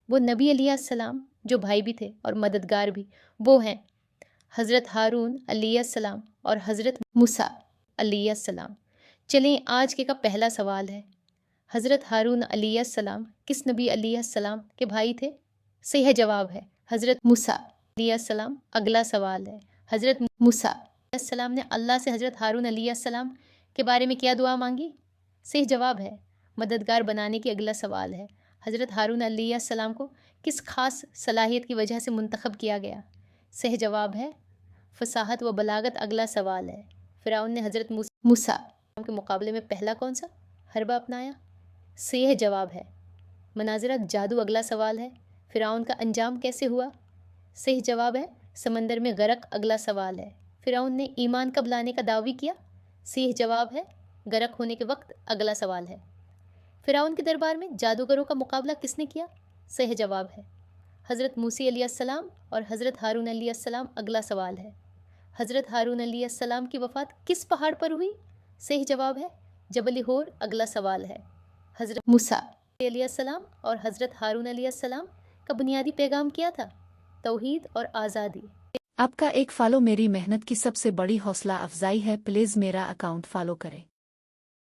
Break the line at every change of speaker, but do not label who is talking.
وہ نبی علیہ السلام جو بھائی بھی تھے اور مددگار بھی، وہ ہیں حضرت ہارون علیہ السلام اور حضرت موسیٰ علیہ السلام۔ چلیں آج کا پہلا سوال ہے، حضرت ہارون علیہ السلام کس نبی علیہ السلام کے بھائی تھے؟ صحیح جواب ہے حضرت موسیٰ علیہ السلام۔ اگلا سوال ہے، حضرت موسیٰ علیہ السلام نے اللہ سے حضرت ہارون علیہ السلام کے بارے میں کیا دعا مانگی؟ صحیح جواب ہے مددگار بنانے کی۔ اگلا سوال ہے، حضرت ہارون علیہ السلام کو کس خاص صلاحیت کی وجہ سے منتخب کیا گیا؟ صحیح جواب ہے فصاحت و بلاغت۔ اگلا سوال ہے، فرعون نے حضرت موسیٰ کے مقابلے میں پہلا کون سا حربہ اپنایا؟ صحیح جواب ہے مناظرہ جادو۔ اگلا سوال ہے، فرعون کا انجام کیسے ہوا؟ صحیح جواب ہے سمندر میں غرق۔ اگلا سوال ہے، فرعون نے ایمان کب لانے کا دعوی کیا؟ صحیح جواب ہے غرق ہونے کے وقت۔ اگلا سوال ہے، فرعون کے دربار میں جادوگروں کا مقابلہ کس نے کیا؟ صحیح جواب ہے حضرت موسیٰ علیہ السلام اور حضرت ہارون علیہ السلام۔ اگلا سوال ہے، حضرت ہارون علیہ السلام کی وفات کس پہاڑ پر ہوئی؟ صحیح جواب ہے جبل ہور۔ اگلا سوال ہے، حضرت موسیٰ علیہ السلام اور حضرت ہارون علیہ السلام کا بنیادی پیغام کیا تھا؟ توحید اور آزادی۔
آپ کا ایک فالو میری محنت کی سب سے بڑی حوصلہ افزائی ہے، پلیز میرا اکاؤنٹ فالو کریں۔